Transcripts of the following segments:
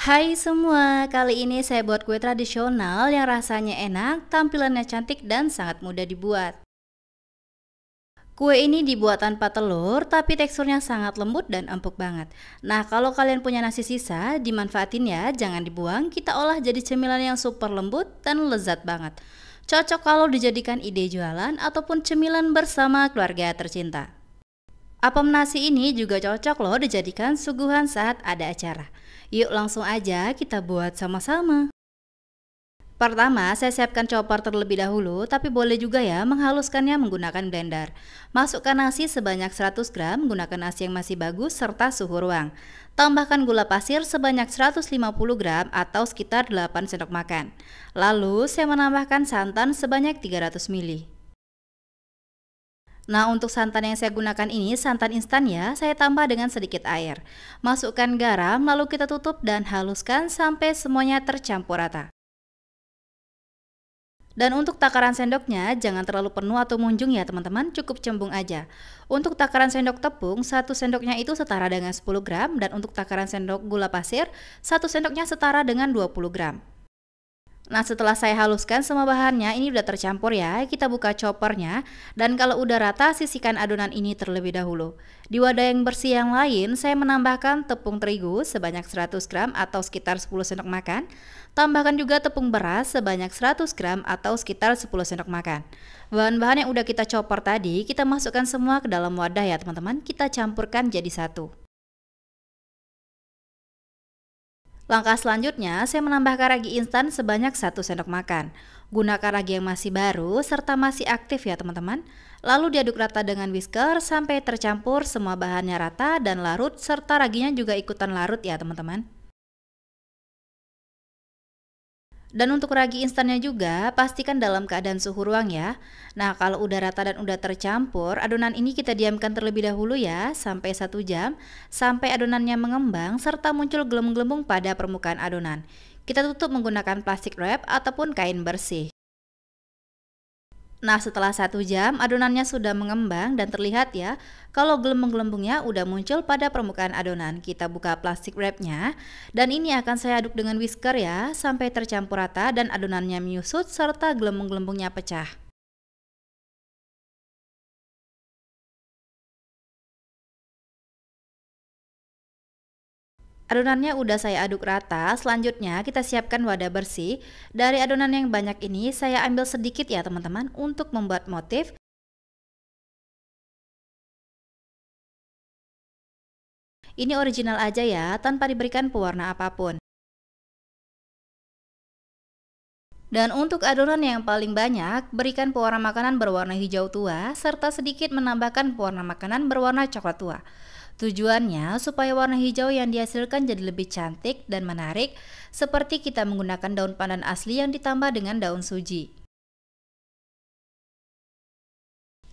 Hai semua, kali ini saya buat kue tradisional yang rasanya enak, tampilannya cantik dan sangat mudah dibuat. Kue ini dibuat tanpa telur, tapi teksturnya sangat lembut dan empuk banget. Nah, kalau kalian punya nasi sisa, dimanfaatin ya, jangan dibuang, kita olah jadi cemilan yang super lembut dan lezat banget. Cocok kalau dijadikan ide jualan ataupun cemilan bersama keluarga tercinta. Apem nasi ini juga cocok loh dijadikan suguhan saat ada acara. Yuk langsung aja kita buat sama-sama. Pertama, saya siapkan chopper terlebih dahulu, tapi boleh juga ya menghaluskannya menggunakan blender. Masukkan nasi sebanyak 100 gram, gunakan nasi yang masih bagus serta suhu ruang. Tambahkan gula pasir sebanyak 150 gram atau sekitar 8 sendok makan. Lalu, saya menambahkan santan sebanyak 300 ml. Nah, untuk santan yang saya gunakan ini santan instan ya, saya tambah dengan sedikit air. Masukkan garam, lalu kita tutup dan haluskan sampai semuanya tercampur rata. Dan untuk takaran sendoknya, jangan terlalu penuh atau munjung ya teman-teman, cukup cembung aja. Untuk takaran sendok tepung, 1 sendoknya itu setara dengan 10 gram, dan untuk takaran sendok gula pasir, 1 sendoknya setara dengan 20 gram. Nah, setelah saya haluskan semua bahannya, ini udah tercampur ya. Kita buka choppernya, dan kalau udah rata, sisihkan adonan ini terlebih dahulu. Di wadah yang bersih yang lain, saya menambahkan tepung terigu sebanyak 100 gram atau sekitar 10 sendok makan. Tambahkan juga tepung beras sebanyak 100 gram atau sekitar 10 sendok makan. Bahan-bahan yang udah kita chopper tadi, kita masukkan semua ke dalam wadah ya teman-teman. Kita campurkan jadi satu. Langkah selanjutnya, saya menambahkan ragi instan sebanyak 1 sendok makan. Gunakan ragi yang masih baru serta masih aktif ya teman-teman. Lalu diaduk rata dengan whisker sampai tercampur semua bahannya rata dan larut serta raginya juga ikutan larut ya teman-teman. Dan untuk ragi instannya juga, pastikan dalam keadaan suhu ruang ya. Nah, kalau udah rata dan udah tercampur, adonan ini kita diamkan terlebih dahulu ya, sampai 1 jam, sampai adonannya mengembang serta muncul gelembung-gelembung pada permukaan adonan. Kita tutup menggunakan plastik wrap ataupun kain bersih. Nah, setelah 1 jam, adonannya sudah mengembang dan terlihat ya, kalau gelembung-gelembungnya udah muncul pada permukaan adonan. Kita buka plastik wrapnya, dan ini akan saya aduk dengan whisker ya, sampai tercampur rata dan adonannya menyusut serta gelembung-gelembungnya pecah. Adonannya udah saya aduk rata, selanjutnya kita siapkan wadah bersih. Dari adonan yang banyak ini, saya ambil sedikit ya teman-teman, untuk membuat motif. Ini original aja ya, tanpa diberikan pewarna apapun. Dan untuk adonan yang paling banyak, berikan pewarna makanan berwarna hijau tua, serta sedikit menambahkan pewarna makanan berwarna coklat tua. Tujuannya supaya warna hijau yang dihasilkan jadi lebih cantik dan menarik, seperti kita menggunakan daun pandan asli yang ditambah dengan daun suji.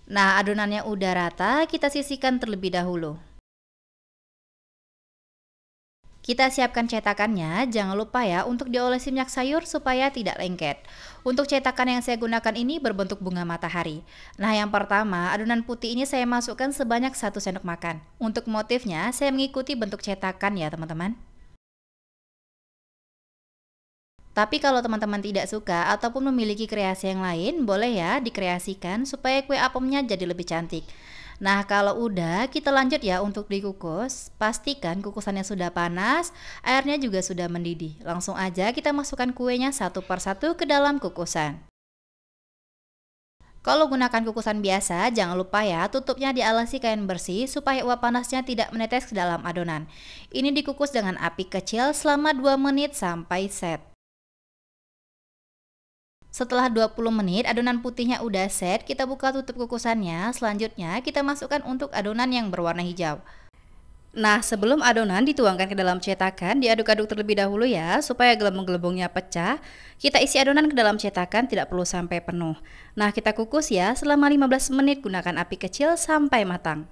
Nah, adonannya udah rata, kita sisihkan terlebih dahulu. Kita siapkan cetakannya, jangan lupa ya untuk diolesi minyak sayur supaya tidak lengket. Untuk cetakan yang saya gunakan ini berbentuk bunga matahari. Nah, yang pertama, adonan putih ini saya masukkan sebanyak 1 sendok makan. Untuk motifnya, saya mengikuti bentuk cetakan ya teman-teman. Tapi kalau teman-teman tidak suka ataupun memiliki kreasi yang lain, boleh ya dikreasikan supaya kue apemnya jadi lebih cantik. Nah, kalau udah, kita lanjut ya untuk dikukus. Pastikan kukusannya sudah panas, airnya juga sudah mendidih. Langsung aja kita masukkan kuenya satu persatu ke dalam kukusan. Kalau gunakan kukusan biasa, jangan lupa ya tutupnya dialasi kain bersih supaya uap panasnya tidak menetes ke dalam adonan. Ini dikukus dengan api kecil selama 2 menit sampai set. Setelah 20 menit adonan putihnya udah set, kita buka tutup kukusannya. Selanjutnya kita masukkan untuk adonan yang berwarna hijau. Nah, sebelum adonan dituangkan ke dalam cetakan, diaduk-aduk terlebih dahulu ya, supaya gelembung-gelembungnya pecah. Kita isi adonan ke dalam cetakan, tidak perlu sampai penuh. Nah, kita kukus ya selama 15 menit, gunakan api kecil sampai matang.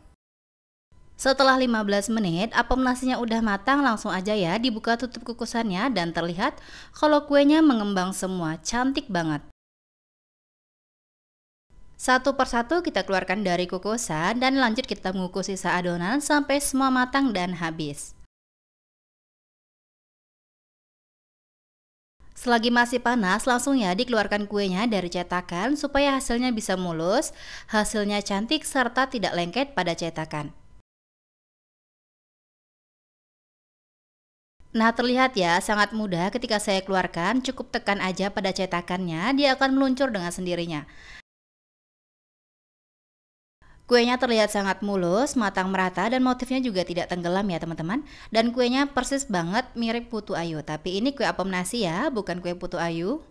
Setelah 15 menit, apem nasinya udah matang, langsung aja ya dibuka tutup kukusannya dan terlihat kalau kuenya mengembang semua, cantik banget. Satu persatu kita keluarkan dari kukusan dan lanjut kita mengukus sisa adonan sampai semua matang dan habis. Selagi masih panas, langsung ya dikeluarkan kuenya dari cetakan supaya hasilnya bisa mulus, hasilnya cantik serta tidak lengket pada cetakan. Nah, terlihat ya, sangat mudah ketika saya keluarkan, cukup tekan aja pada cetakannya, dia akan meluncur dengan sendirinya. Kuenya terlihat sangat mulus, matang merata, dan motifnya juga tidak tenggelam ya teman-teman. Dan kuenya persis banget mirip putu ayu, tapi ini kue apem nasi ya, bukan kue putu ayu.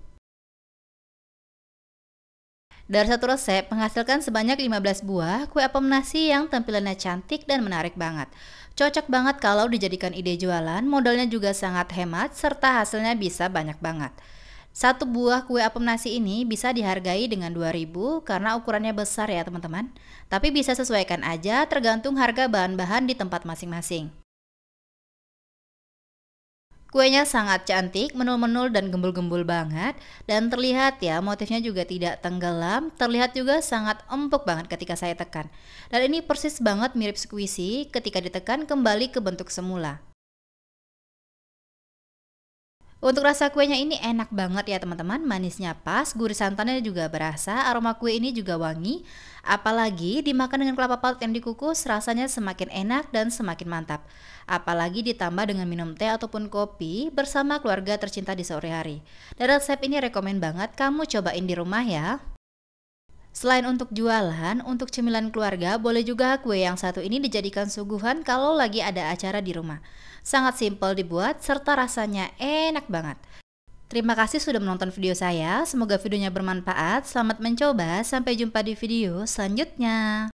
Dari satu resep menghasilkan sebanyak 15 buah kue apem nasi yang tampilannya cantik dan menarik banget. Cocok banget kalau dijadikan ide jualan, modalnya juga sangat hemat serta hasilnya bisa banyak banget. Satu buah kue apem nasi ini bisa dihargai dengan 2.000 karena ukurannya besar ya teman-teman. Tapi bisa sesuaikan aja tergantung harga bahan-bahan di tempat masing-masing. Kuenya sangat cantik, menul-menul dan gembul-gembul banget. Dan terlihat ya, motifnya juga tidak tenggelam. Terlihat juga sangat empuk banget ketika saya tekan. Dan ini persis banget mirip squishy ketika ditekan kembali ke bentuk semula. Untuk rasa kuenya ini enak banget ya teman-teman, manisnya pas, gurih santannya juga berasa, aroma kue ini juga wangi. Apalagi dimakan dengan kelapa parut yang dikukus, rasanya semakin enak dan semakin mantap. Apalagi ditambah dengan minum teh ataupun kopi bersama keluarga tercinta di sore hari. Dan resep ini rekomen banget kamu cobain di rumah ya. Selain untuk jualan, untuk cemilan keluarga, boleh juga kue yang satu ini dijadikan suguhan kalau lagi ada acara di rumah. Sangat simpel dibuat, serta rasanya enak banget. Terima kasih sudah menonton video saya, semoga videonya bermanfaat. Selamat mencoba, sampai jumpa di video selanjutnya.